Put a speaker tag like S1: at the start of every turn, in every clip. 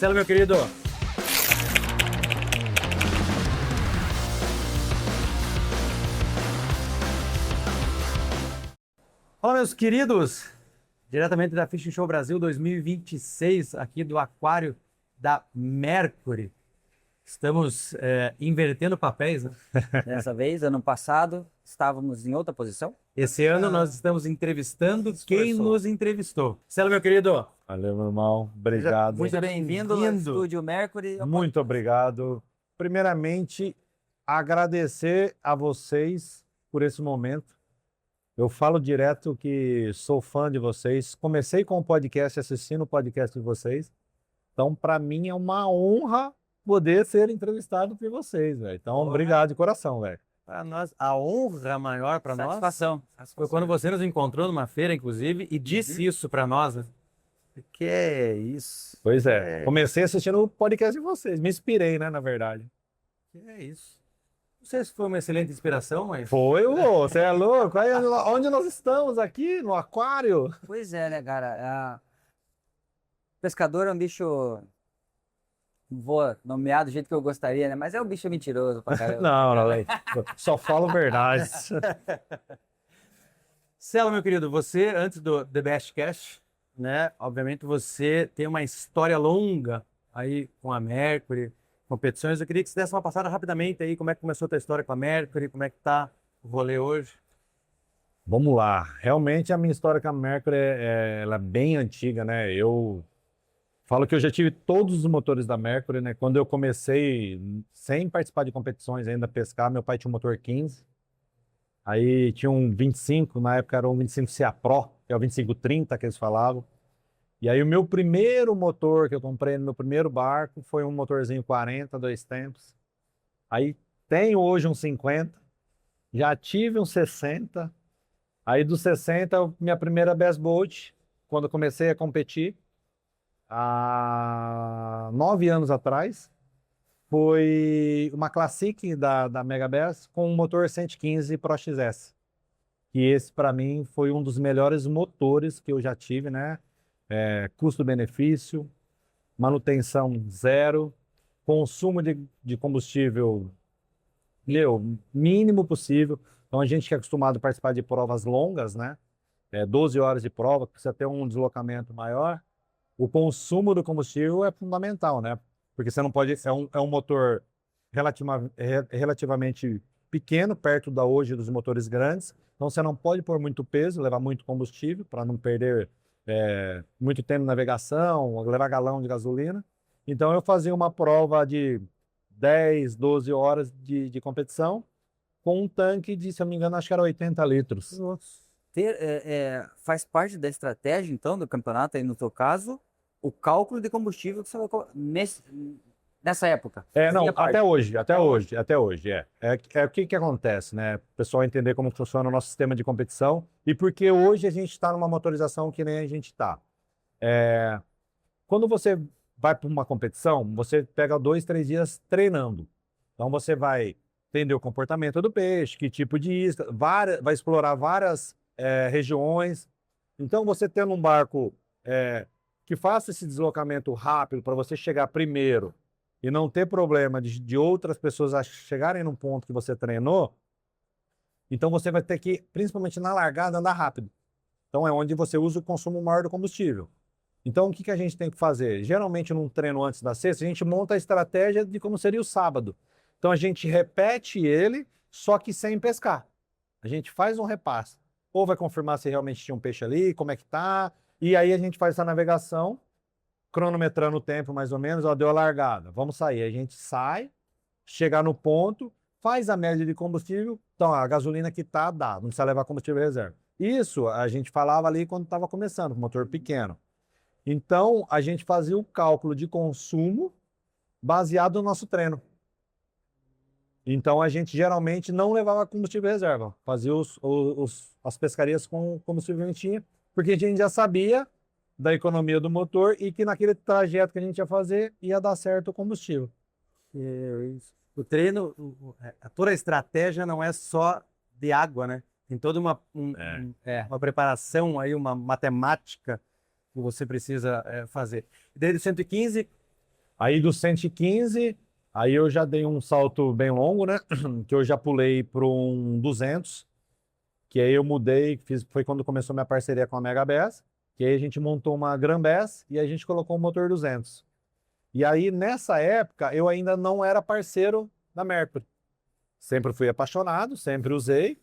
S1: Marcelo, meu querido. Fala, meus queridos. Diretamente da Fishing Show Brasil 2026, aqui do aquário da Mercury. Estamos invertendo papéis, né?
S2: Dessa vez, ano passado, estávamos em outra posição.
S1: Esse ano nós estamos entrevistando quem nos entrevistou. Marcelo, meu querido.
S3: Valeu, meu irmão. Obrigado.
S2: Seja bem-vindo ao Estúdio Mercury.
S3: Muito obrigado. Primeiramente, agradecer a vocês por esse momento. Eu falo direto que sou fã de vocês. Comecei com o podcast, assistindo o podcast de vocês. Então, para mim, é uma honra poder ser entrevistado por vocês, velho. Então, obrigado de coração, velho.
S1: Para nós, a honra maior para nós
S2: Satisfação.
S1: foi quando você nos encontrou numa feira, inclusive, e disse isso para nós, né?
S2: Que é isso?
S3: Pois é. Comecei assistindo o podcast de vocês. Me inspirei, né, na verdade.
S1: Que é isso? Não sei se foi uma excelente inspiração, mas...
S3: Foi, você é louco? Aí, onde nós estamos aqui? No aquário?
S2: Pois é, né, cara? Pescador é um bicho... Não vou nomear do jeito que eu gostaria, né? Mas é um bicho mentiroso pra caramba.
S3: Não, só falo verdades.
S1: Celo, meu querido, você, antes do The Best Cash, né? Obviamente você tem uma história longa aí com a Mercury, competições. Eu queria que você desse uma passada rapidamente aí, como é que começou a tua história com a Mercury, como é que tá o rolê hoje?
S3: Vamos lá. Realmente a minha história com a Mercury ela é bem antiga, né? Eu falo que eu já tive todos os motores da Mercury, né? Quando eu comecei, sem participar de competições ainda, pescar, meu pai tinha um motor 15. Aí tinha um 25, na época era um 25CA Pro, que é o 2530 que eles falavam. E aí o meu primeiro motor que eu comprei no meu primeiro barco foi um motorzinho 40, 2 tempos. Aí tenho hoje um 50, já tive um 60. Aí do 60, minha primeira Bass Boat, quando eu comecei a competir, há 9 anos atrás, foi uma Classic da Mega Bass com um motor 115 Pro XS. E esse, para mim, foi um dos melhores motores que eu já tive, né? Custo-benefício, manutenção zero, consumo de combustível, mínimo possível. Então, a gente que é acostumado a participar de provas longas, né? 12 horas de prova, precisa ter um deslocamento maior. O consumo do combustível é fundamental, né? Porque você não pode... É um motor relativamente pequeno, perto da hoje dos motores grandes. Então, você não pode pôr muito peso, levar muito combustível, para não perder muito tempo de navegação, levar galão de gasolina. Então, eu fazia uma prova de 10, 12 horas de competição com um tanque de, se eu não me engano, acho que era 80 litros.
S1: Nossa.
S2: Faz parte da estratégia, então, do campeonato, aí no teu caso, o cálculo de combustível que você colocou nessa época.
S3: Não,
S2: Fazia parte.
S3: até hoje. O que acontece, né? O pessoal entender como funciona o nosso sistema de competição e porque hoje a gente está numa motorização que nem a gente está. Quando você vai para uma competição, você pega 2, 3 dias treinando. Então você vai entender o comportamento do peixe, que tipo de isca, vai explorar várias regiões. Então você tendo um barco que faça esse deslocamento rápido para você chegar primeiro e não ter problema de outras pessoas chegarem num ponto que você treinou, então você vai ter que, principalmente na largada, andar rápido. Então é onde você usa o consumo maior do combustível. Então o que a gente tem que fazer? Geralmente num treino antes da sexta, a gente monta a estratégia de como seria o sábado. Então a gente repete ele, só que sem pescar. A gente faz um repasse. Ou vai confirmar se realmente tinha um peixe ali, como é que tá, e aí a gente faz essa navegação, cronometrando o tempo mais ou menos, deu a largada, vamos sair. A gente sai, chegar no ponto, faz a média de combustível, então a gasolina que tá, dá, não precisa levar combustível reserva. Isso a gente falava ali quando estava começando, com motor pequeno. Então a gente fazia o cálculo de consumo baseado no nosso treino. Então a gente geralmente não levava combustível reserva, fazia as pescarias com combustível que tinha, porque a gente já sabia da economia do motor e que naquele trajeto que a gente ia fazer ia dar certo o combustível.
S1: O treino, toda a estratégia não é só de água, né? Tem toda uma preparação aí, uma matemática que você precisa fazer. Desde o 115,
S3: Aí do 115, aí eu já dei um salto bem longo, né? Que eu já pulei para um 200, que aí eu mudei, foi quando começou minha parceria com a Mega Bass, que aí a gente montou uma Gran Bass e a gente colocou um motor 200. E aí nessa época eu ainda não era parceiro da Mercury. Sempre fui apaixonado, sempre usei.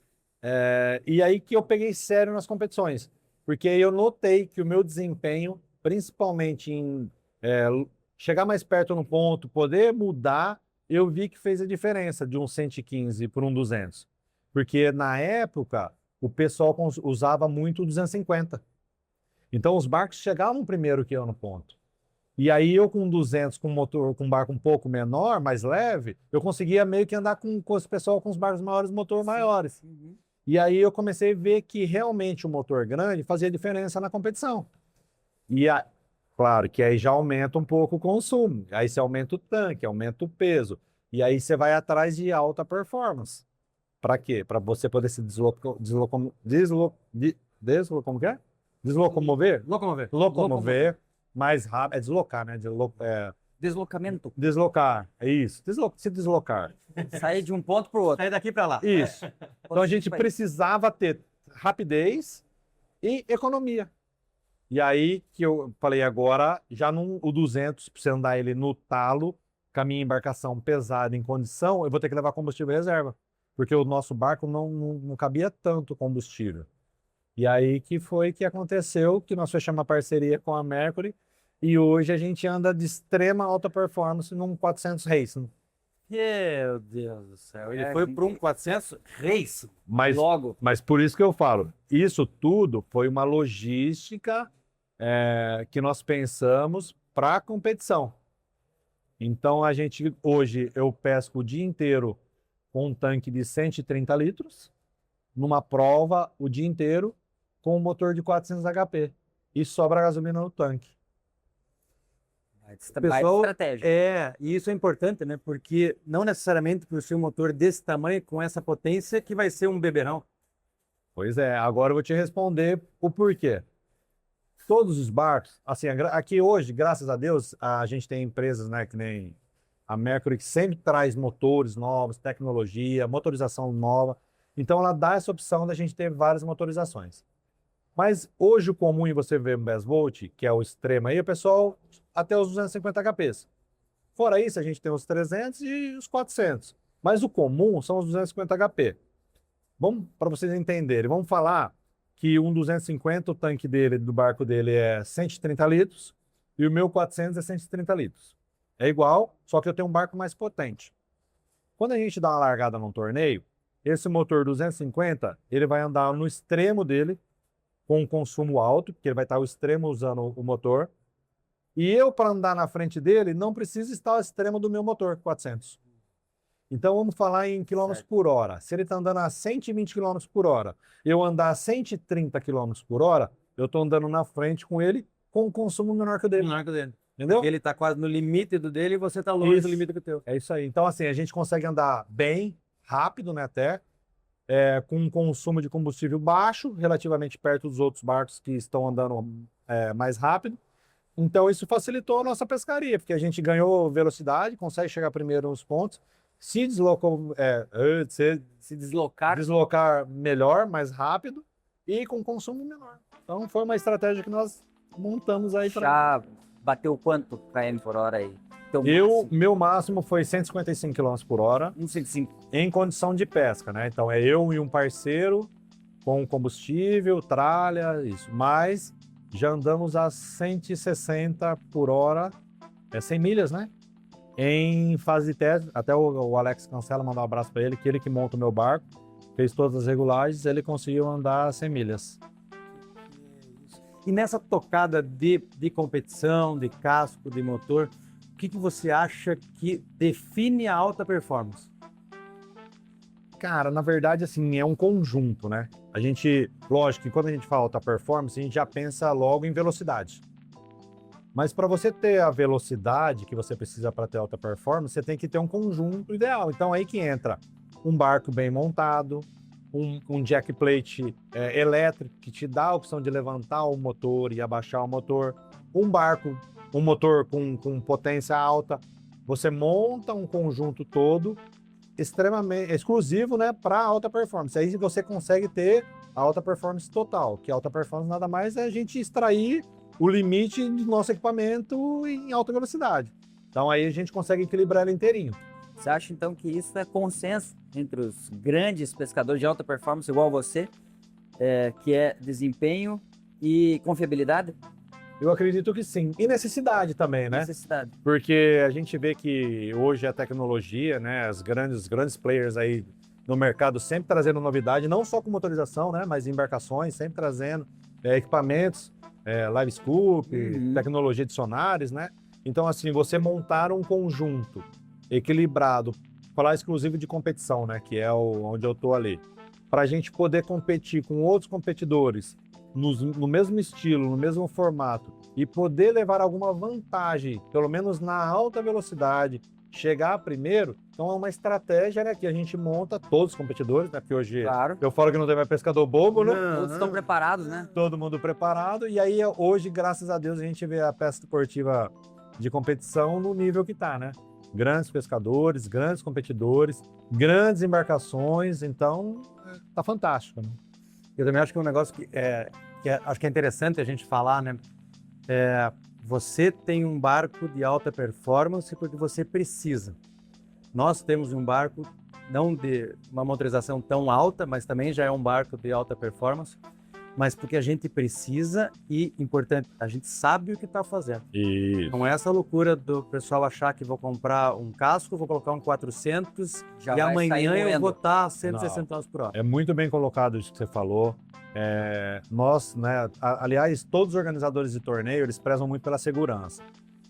S3: E aí que eu peguei sério nas competições. Porque aí eu notei que o meu desempenho, principalmente em chegar mais perto no ponto, poder mudar, eu vi que fez a diferença de um 115 para um 200. Porque na época o pessoal usava muito o 250. Então os barcos chegavam primeiro que eu no ponto. E aí eu com 200, com motor, com um barco um pouco menor, mais leve, eu conseguia meio que andar com esse pessoal com os barcos maiores, motor maiores.
S2: Uhum.
S3: E aí eu comecei a ver que realmente o motor grande fazia diferença na competição. Claro que aí já aumenta um pouco o consumo. Aí você aumenta o tanque, aumenta o peso. E aí você vai atrás de alta performance. Para quê? Para você poder se deslocomover
S1: Locomover.
S3: mais rápido. É deslocar, né?
S2: Deslocamento.
S3: Deslocar. É isso. Se deslocar.
S2: Sair de um ponto para o outro.
S1: Sair daqui para lá.
S3: Isso. Então a gente
S2: Vai.
S3: precisava ter rapidez e economia. E aí que eu falei agora, já o 200, para você andar ele no talo, com a minha embarcação pesada em condição, eu vou ter que levar combustível reserva. Porque o nosso barco não cabia tanto combustível. E aí que foi que aconteceu, que nós fechamos uma parceria com a Mercury e hoje a gente anda de extrema alta performance num 400 Racing.
S1: Meu Deus do céu. Ele
S2: É,
S1: foi
S2: gente.
S1: para um 400 Race.
S2: Logo.
S3: Mas por isso que eu falo, isso tudo foi uma logística que nós pensamos para a competição. Então hoje eu pesco o dia inteiro com um tanque de 130 litros, numa prova o dia inteiro com um motor de 400 HP e sobra gasolina no tanque.
S2: Baita estratégia.
S1: E isso é importante, né? Porque não necessariamente por ser um motor desse tamanho, com essa potência, que vai ser um beberão.
S3: Pois é, agora eu vou te responder o porquê. Todos os barcos, assim, aqui hoje, graças a Deus, a gente tem empresas, né, que nem a Mercury, que sempre traz motores novos, tecnologia, motorização nova. Então ela dá essa opção da gente ter várias motorizações. Mas hoje o comum em você ver um Bass Volt, que é o extremo aí, o pessoal até os 250 HPs. Fora isso, a gente tem os 300 e os 400. Mas o comum são os 250 HP. Vamos, para vocês entenderem, vamos falar que um 250, o tanque do barco dele é 130 litros e o meu 400 é 130 litros. É igual, só que eu tenho um barco mais potente. Quando a gente dá uma largada num torneio, esse motor 250, ele vai andar no extremo dele, com um consumo alto, porque ele vai estar ao extremo usando o motor. E eu, para andar na frente dele, não preciso estar ao extremo do meu motor, 400. Então, vamos falar em quilômetros por hora. Se ele está andando a 120 km por hora, eu andar a 130 km por hora, eu estou andando na frente com ele com um consumo menor que o dele.
S1: Menor que o dele.
S3: Entendeu?
S1: Ele está quase no limite do dele e você está longe
S3: Isso.
S1: do limite do teu.
S3: É isso aí. Então, assim, a gente consegue andar bem, rápido, né, até, com um consumo de combustível baixo, relativamente perto dos outros barcos que estão andando mais rápido. Então, isso facilitou a nossa pescaria, porque a gente ganhou velocidade, consegue chegar primeiro nos pontos, se deslocar melhor, mais rápido e com consumo menor. Então, foi uma estratégia que nós montamos aí para...
S2: Já bateu quanto km por hora aí? Teu
S3: Meu máximo foi 155 km por hora
S2: 155.
S3: em condição de pesca, né? Então, é eu e um parceiro com combustível, tralha, isso. Mas já andamos a 160 por hora, 100 milhas, né? Em fase de teste, até o Alex Cancela, mandar um abraço para ele, que ele que monta o meu barco, fez todas as regulagens, ele conseguiu andar 100 milhas.
S1: E nessa tocada de competição, de casco, de motor, o que você acha que define a alta performance?
S3: Cara, na verdade, assim, é um conjunto, né? A gente, lógico que quando a gente fala alta performance, a gente já pensa logo em velocidade. Mas para você ter a velocidade que você precisa para ter alta performance, você tem que ter um conjunto ideal. Então aí que entra um barco bem montado, um jack plate elétrico que te dá a opção de levantar o motor e abaixar o motor, um barco um motor com potência alta. Você monta um conjunto todo extremamente exclusivo, né, para alta performance. Aí você consegue ter a alta performance total, que alta performance nada mais é a gente extrair o limite do nosso equipamento em alta velocidade. Então aí a gente consegue equilibrar ele inteirinho.
S2: Você acha então que isso é consenso entre os grandes pescadores de alta performance, igual você, que é desempenho e confiabilidade?
S3: Eu acredito que sim. E necessidade também, né?
S2: Necessidade.
S3: Porque a gente vê que hoje a tecnologia, né, os grandes players aí no mercado sempre trazendo novidade, não só com motorização, né, mas embarcações, sempre trazendo equipamentos, live scoop, tecnologia de sonares, né? Então, assim, você montar um conjunto equilibrado, falar exclusivo de competição, né, que é onde eu tô ali, para a gente poder competir com outros competidores no mesmo estilo, no mesmo formato, e poder levar alguma vantagem, pelo menos na alta velocidade, chegar primeiro. Então é uma estratégia, né, que a gente monta, todos os competidores, né, porque hoje
S2: Claro.
S3: eu falo que não tem mais pescador bobo, né?
S2: Todos estão preparados, né?
S3: Todo mundo preparado, e aí hoje, graças a Deus, a gente vê a pesca esportiva de competição no nível que tá, né? Grandes pescadores, grandes competidores, grandes embarcações, então tá fantástico, né?
S1: Eu também acho que é um negócio acho que é interessante a gente falar, né? Você tem um barco de alta performance porque você precisa. Nós temos um barco não de uma motorização tão alta, mas também já é um barco de alta performance, mas porque a gente precisa e, importante, a gente sabe o que está fazendo.
S3: Isso.
S1: Não é essa loucura do pessoal achar que vou comprar um casco, vou colocar um 400
S2: Já
S1: e
S2: vai
S1: amanhã
S2: sair
S1: eu
S2: moendo.
S1: vou estar a 160 km por hora.
S3: É muito bem colocado isso que você falou. Nós, né, aliás, todos os organizadores de torneio, eles prezam muito pela segurança.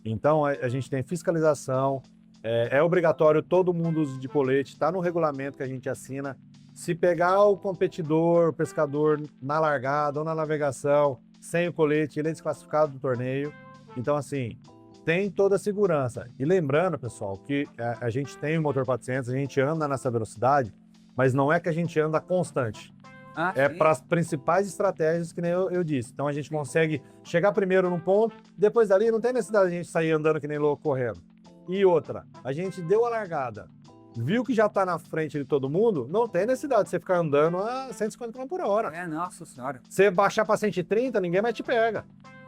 S3: Então, a gente tem fiscalização, é obrigatório todo mundo uso de colete, está no regulamento que a gente assina. Se pegar o competidor, o pescador na largada ou na navegação, sem o colete, ele é desclassificado do torneio. Então, assim, tem toda a segurança. E lembrando, pessoal, que a gente tem o motor 400, a gente anda nessa velocidade, mas não é que a gente anda constante.
S2: Sim.
S3: Para as principais estratégias, que nem eu disse. Então, a gente consegue chegar primeiro num ponto, depois dali não tem necessidade de a gente sair andando que nem louco correndo. E outra, a gente deu a largada, viu que já está na frente de todo mundo, não tem necessidade de você ficar andando a 150 km por hora.
S2: Nossa senhora.
S3: Você baixar para 130, ninguém mais te pega.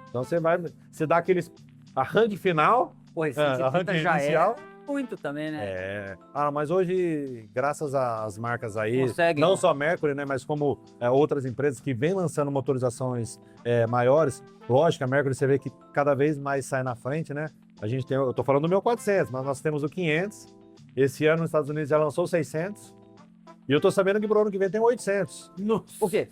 S3: Então você dá aqueles arranque final,
S2: Pô, esse 130
S3: arranque
S2: já
S3: inicial.
S2: é muito também, né?
S3: Mas hoje, graças às marcas aí,
S2: Conseguem,
S3: não
S2: né?
S3: só a Mercury, né, mas como outras empresas que vêm lançando motorizações maiores, lógico, a Mercury você vê que cada vez mais sai na frente, né? Eu tô falando do meu 400, mas nós temos o 500. Esse ano nos Estados Unidos já lançou o 600. E eu tô sabendo que pro ano que vem tem o 800.
S2: Por quê?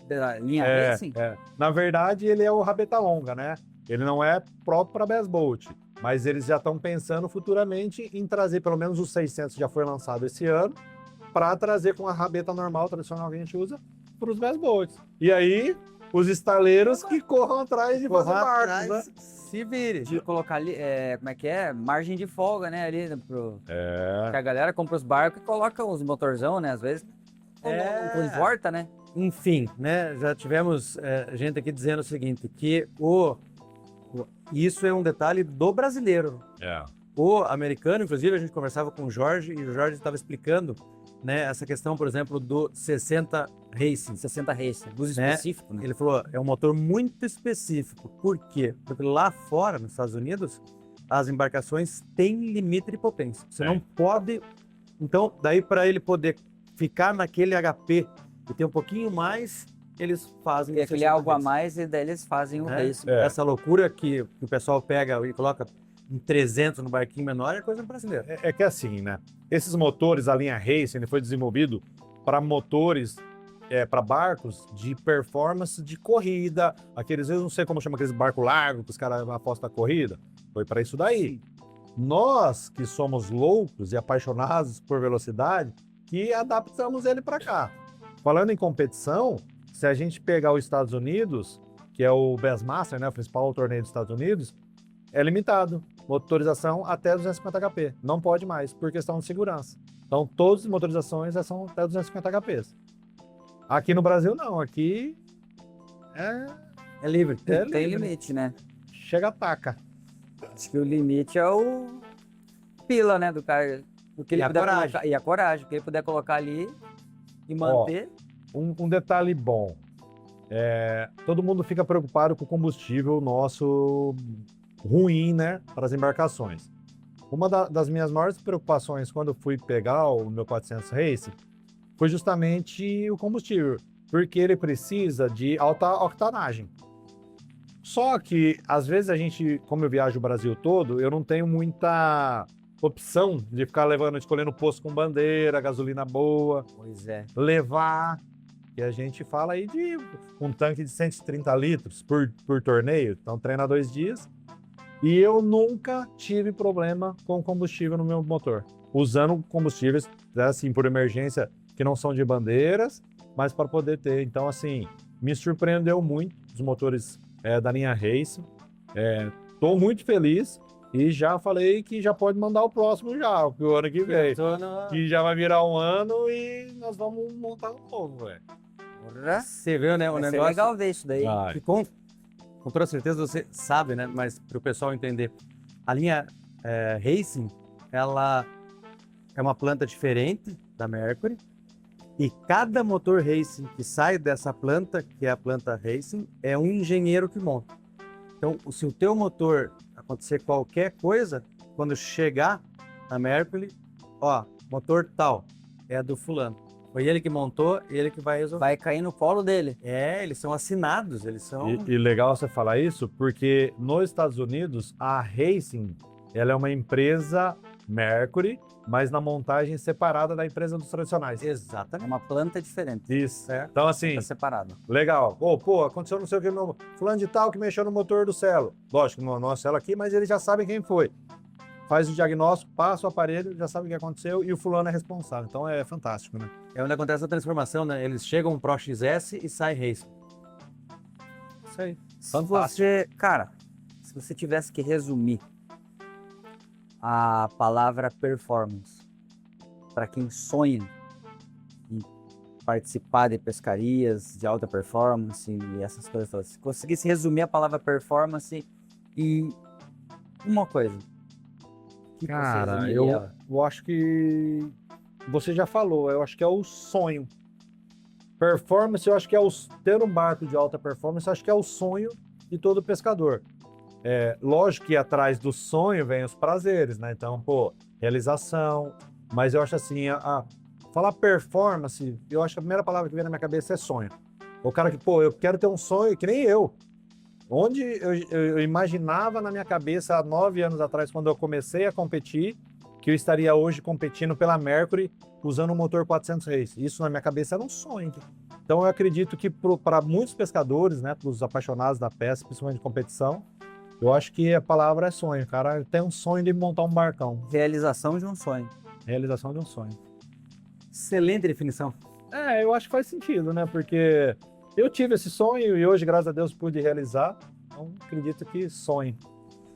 S2: Da linha Racing?
S3: Na verdade, ele é o rabeta longa, né? Ele não é próprio para Bass Boat, mas eles já estão pensando futuramente em trazer pelo menos os 600 que já foi lançado esse ano, para trazer com a rabeta normal, tradicional que a gente usa, para os Bass Boats. E aí, os estaleiros que corram atrás de fazer barcos, né?
S1: Se vire.
S2: De colocar ali, como é que é? Margem de folga, né? Ali, que a galera compra os barcos e coloca os motorzão, né? Às vezes não conforta, né?
S1: Enfim, né? Já tivemos gente aqui dizendo o seguinte, que isso é um detalhe do brasileiro. O americano, inclusive, a gente conversava com o Jorge e o Jorge estava explicando, né, essa questão, por exemplo, do 60 Racing.
S2: 60 Racing, uso
S1: né?
S2: específico, né?
S1: Ele falou, é um motor muito específico. Por quê? Porque lá fora, nos Estados Unidos, as embarcações têm limite de potência. Você não pode... Então, daí para ele poder ficar naquele HP e ter um pouquinho mais, eles fazem...
S2: E aquele algo a mais e daí eles fazem o Racing.
S1: Essa loucura que o pessoal pega e coloca um 300 no barquinho menor é coisa brasileira.
S3: É que assim, né? Esses motores, a linha Racing, ele foi desenvolvido para motores, para barcos de performance de corrida. Aqueles, eu não sei como chama aqueles barcos largos que os caras apostam a corrida. Foi para isso daí. Nós, que somos loucos e apaixonados por velocidade, que adaptamos ele para cá. Falando em competição, se a gente pegar os Estados Unidos, que é o Bassmaster, né, o principal torneio dos Estados Unidos, é limitado. Motorização até 250 HP. Não pode mais, por questão de segurança. Então, todas as motorizações são até 250 HP. Aqui no Brasil, não. Aqui é
S1: É livre.
S2: Tem limite, né?
S3: chega, ataca.
S2: Acho que o limite é o pila, né, do cara. O que ele
S1: E a
S2: puder
S1: coragem.
S2: colocar, e a coragem. O que ele puder colocar ali e manter.
S3: Um detalhe bom. Todo mundo fica preocupado com o combustível nosso ruim, né, para as embarcações. Uma das minhas maiores preocupações quando eu fui pegar o meu 400 Race foi justamente o combustível, porque ele precisa de alta octanagem. Só que, às vezes, a gente, como eu viajo o Brasil todo, eu não tenho muita opção de ficar escolhendo posto com bandeira, gasolina boa,
S2: Pois é.
S3: levar, que a gente fala aí de um tanque de 130 litros por torneio, então treina 2 dias. E eu nunca tive problema com combustível no meu motor, usando combustíveis, assim, por emergência, que não são de bandeiras, mas para poder ter. Então, assim, me surpreendeu muito os motores da linha Race. Estou muito feliz e já falei que já pode mandar o próximo já, o ano que vem. Que já vai virar um ano e nós vamos montar um novo, velho.
S2: Porra.
S1: Você viu, né? O
S2: Vai ser
S1: negócio.
S2: legal ver isso daí.
S3: Vai.
S1: Que com toda certeza você sabe, né? Mas para o pessoal entender, a linha Racing, ela é uma planta diferente da Mercury. E cada motor Racing que sai dessa planta, que é a planta Racing, é um engenheiro que monta. Então, se o teu motor acontecer qualquer coisa, quando chegar na Mercury, ó, motor tal, é do fulano. Foi ele que montou, ele que vai resolver.
S2: Vai cair no colo dele.
S1: Eles são assinados, eles são...
S3: E legal você falar isso, porque nos Estados Unidos, a Racing, ela é uma empresa Mercury, mas na montagem separada da empresa dos tradicionais.
S2: É
S1: Exatamente.
S2: uma planta diferente.
S3: Isso. Então, assim,
S2: Tá separado.
S3: legal. Pô, aconteceu não sei o que, meu fulano de tal que mexeu no motor do Celo. Lógico, não é nosso Celo aqui, mas eles já sabem quem foi. Faz o diagnóstico, passa o aparelho, já sabe o que aconteceu e o fulano é responsável. Então é fantástico, né?
S1: É onde acontece a transformação, né? Eles chegam Pro XS e sai Racing.
S3: Isso aí.
S2: Se
S3: Fantástico.
S2: você, cara, se você tivesse que resumir a palavra performance para quem sonha em participar de pescarias de alta performance e essas coisas todas, se conseguisse resumir a palavra performance em uma coisa, o que você
S3: Cara,
S2: resumiria ela?
S3: eu acho que você já falou, eu acho que é o sonho. Performance, eu acho que é ter um barco de alta performance, eu acho que é o sonho de todo pescador. Lógico que atrás do sonho vem os prazeres, né? Então, pô, realização. Mas eu acho assim, falar performance, eu acho que a primeira palavra que vem na minha cabeça é sonho. O cara que, pô, eu quero ter um sonho que nem eu. Onde eu imaginava na minha cabeça há 9 anos atrás, quando eu comecei a competir, que eu estaria hoje competindo pela Mercury usando um motor 400 Race. Isso na minha cabeça era um sonho. Então eu acredito que para muitos pescadores, né, para os apaixonados da pesca, principalmente de competição, eu acho que a palavra é sonho. O cara tem um sonho de montar um barcão.
S2: Realização de um sonho.
S3: Realização de um sonho.
S1: Excelente definição.
S3: Eu acho que faz sentido, né? Porque eu tive esse sonho e hoje, graças a Deus, pude realizar. Então, acredito que sonho.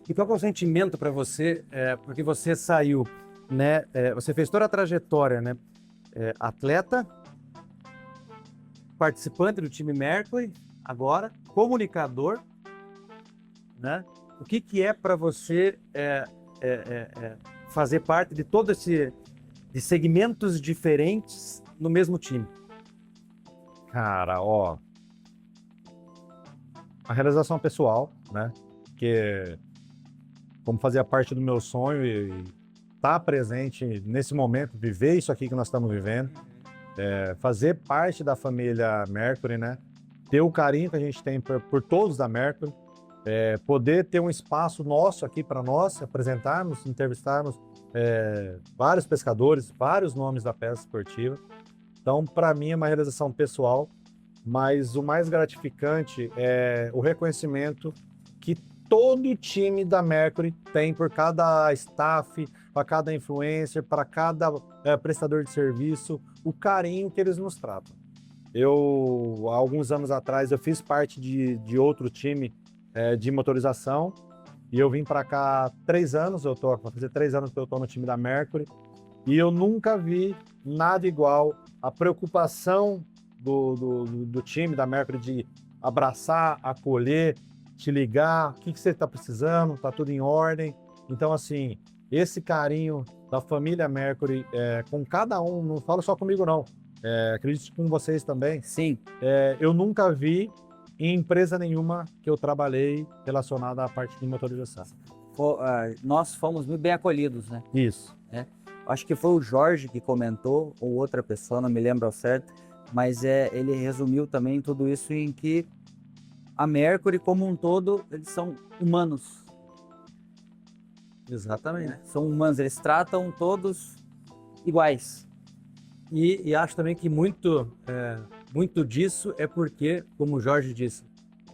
S1: E qual que é o sentimento para você, porque você saiu, né? Você fez toda a trajetória, né? Atleta, participante do time Mercury, agora comunicador, né? O que é para você fazer parte de todo de segmentos diferentes no mesmo time?
S3: Cara, ó, a realização pessoal, né? Que como fazia parte do meu sonho e estar presente nesse momento, viver isso aqui que nós estamos vivendo, fazer parte da família Mercury, né? Ter o carinho que a gente tem por todos da Mercury, poder ter um espaço nosso aqui para nós apresentarmos, entrevistarmos vários pescadores, vários nomes da pesca esportiva. Então, para mim, é uma realização pessoal, mas o mais gratificante é o reconhecimento que todo time da Mercury tem por cada staff, para cada influencer, para cada prestador de serviço, o carinho que eles nos tratam. Há alguns anos atrás, eu fiz parte de outro time de motorização e eu vim para cá há 3 anos, vai fazer 3 anos que eu estou no time da Mercury, e eu nunca vi nada igual. A preocupação do time da Mercury de abraçar, acolher, te ligar, o que você está precisando, tá tudo em ordem. Então, assim, esse carinho da família Mercury com cada um, não falo só comigo não, acredito com vocês também,
S2: Sim,
S3: eu nunca vi em empresa nenhuma que eu trabalhei relacionada à parte de motorização.
S2: nós fomos muito bem acolhidos, né?
S3: Isso.
S2: Acho que foi o Jorge que comentou, ou outra pessoa, não me lembro ao certo, mas ele resumiu também tudo isso em que a Mercury, como um todo, eles são humanos.
S1: Exatamente.
S2: Né? São humanos, eles tratam todos iguais.
S1: E acho também que muito disso é porque, como o Jorge disse,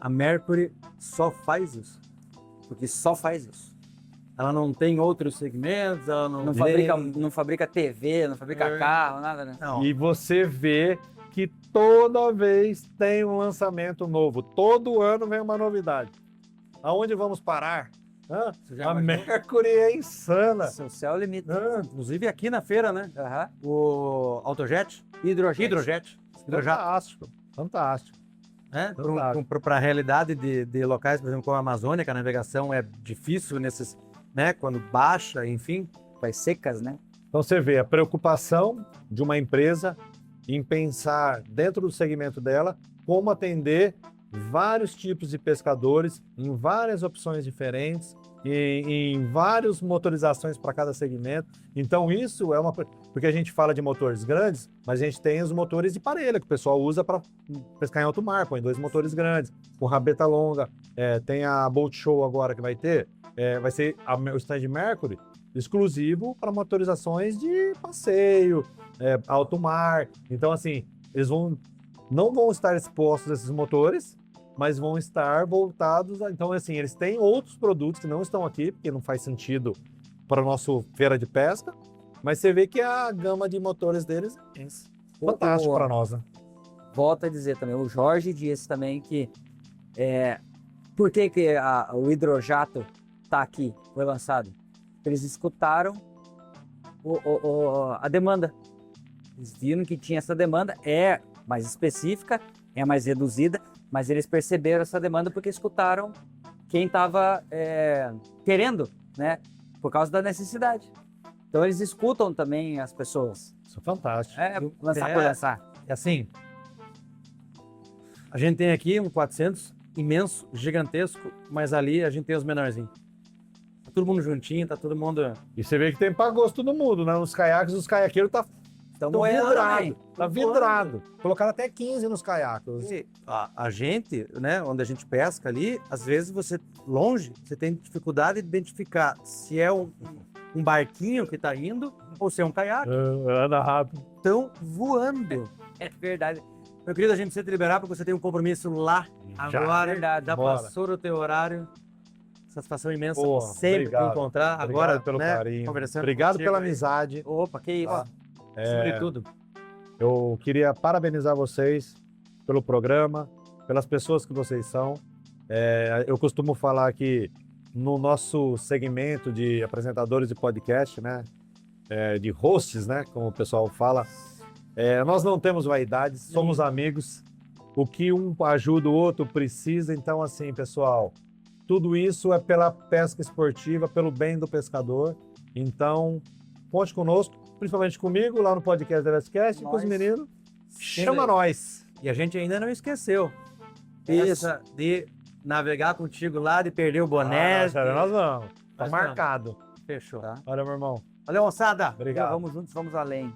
S1: a Mercury só faz isso.
S2: Porque só faz isso.
S1: Ela não tem outros segmentos, ela não
S2: Não fabrica TV, não fabrica carro, nada, né?
S1: Não.
S3: E você vê que toda vez tem um lançamento novo. Todo ano vem uma novidade. Aonde vamos parar?
S1: Você já
S3: A
S1: imaginou?
S3: Mercury é insana.
S2: Seu céu é o limite.
S1: Inclusive aqui na feira, né?
S2: Aham.
S1: O Autojet, Hidrojet,
S3: Fantástico, fantástico.
S1: né?
S3: Fantástico.
S1: Para a realidade de locais, por exemplo, como a Amazônia, que a navegação é difícil nesses, né? Quando baixa, enfim.
S2: Faz secas, né?
S3: Então você vê a preocupação de uma empresa em pensar dentro do segmento dela como atender vários tipos de pescadores em várias opções diferentes e em várias motorizações para cada segmento. Então isso porque a gente fala de motores grandes, mas a gente tem os motores de parelha que o pessoal usa para pescar em alto mar, põe 2 motores grandes, com rabeta longa. Tem a Boat Show agora que vai ter, vai ser o stand Mercury exclusivo para motorizações de passeio, alto mar. Então assim, eles não vão estar expostos a esses motores, mas vão estar voltados então assim, eles têm outros produtos que não estão aqui, porque não faz sentido para a nossa feira de pesca, mas você vê que a gama de motores deles é fantástico para nós, né?
S2: Volto a dizer também, o Jorge disse também que por que o hidrojato tá aqui, foi lançado? Eles escutaram a demanda. Eles viram que tinha essa demanda, é mais específica, é mais reduzida, mas eles perceberam essa demanda porque escutaram quem estava querendo, né? Por causa da necessidade. Então eles escutam também as pessoas.
S3: Isso é fantástico.
S2: Lançar por lançar.
S1: É assim, a gente tem aqui um 400 imenso, gigantesco, mas ali a gente tem os menorzinhos. Tá todo mundo juntinho, tá todo mundo...
S3: E você vê que tem para gosto do mundo, né? Nos caiaques, os caiaqueiros
S2: Estão
S3: Tô
S2: moendo também.
S3: Tá vidrado. Colocaram até 15 nos caiacos.
S1: E a gente, né, onde a gente pesca ali, às vezes você, longe, você tem dificuldade de identificar se é um barquinho que tá indo ou se é um caiaque.
S3: Anda rápido.
S1: Estão voando.
S2: É verdade.
S1: Meu querido, a gente precisa te liberar porque você tem um compromisso lá agora.
S2: verdade.
S1: Já
S3: Bora.
S1: passou o teu horário. Satisfação imensa
S3: Porra,
S1: sempre te
S3: obrigado.
S1: encontrar.
S3: Obrigado
S1: Agora,
S3: pelo
S1: né,
S3: carinho.
S1: conversando
S3: Obrigado
S1: contigo
S3: pela
S1: aí.
S3: amizade.
S1: Opa, que isso.
S3: Tá.
S1: Sobretudo.
S3: Eu queria parabenizar vocês pelo programa, pelas pessoas que vocês são. Eu costumo falar que no nosso segmento de apresentadores de podcast, né, de hosts, né, como o pessoal fala, nós não temos vaidades, somos amigos. O que um ajuda o outro precisa. Então, assim, pessoal, tudo isso é pela pesca esportiva, pelo bem do pescador. Então, conte conosco, principalmente comigo, lá no podcast da Vestcast, e com os meninos. Chama nós.
S1: E a gente ainda não esqueceu.
S2: Isso.
S1: Essa de navegar contigo lá, de perder o boné.
S3: Nós vamos. Tá
S1: Nós
S3: marcado.
S1: Fechou.
S2: Tá.
S3: Olha, meu irmão.
S1: Valeu, moçada.
S3: Obrigado.
S2: Vamos juntos, vamos além.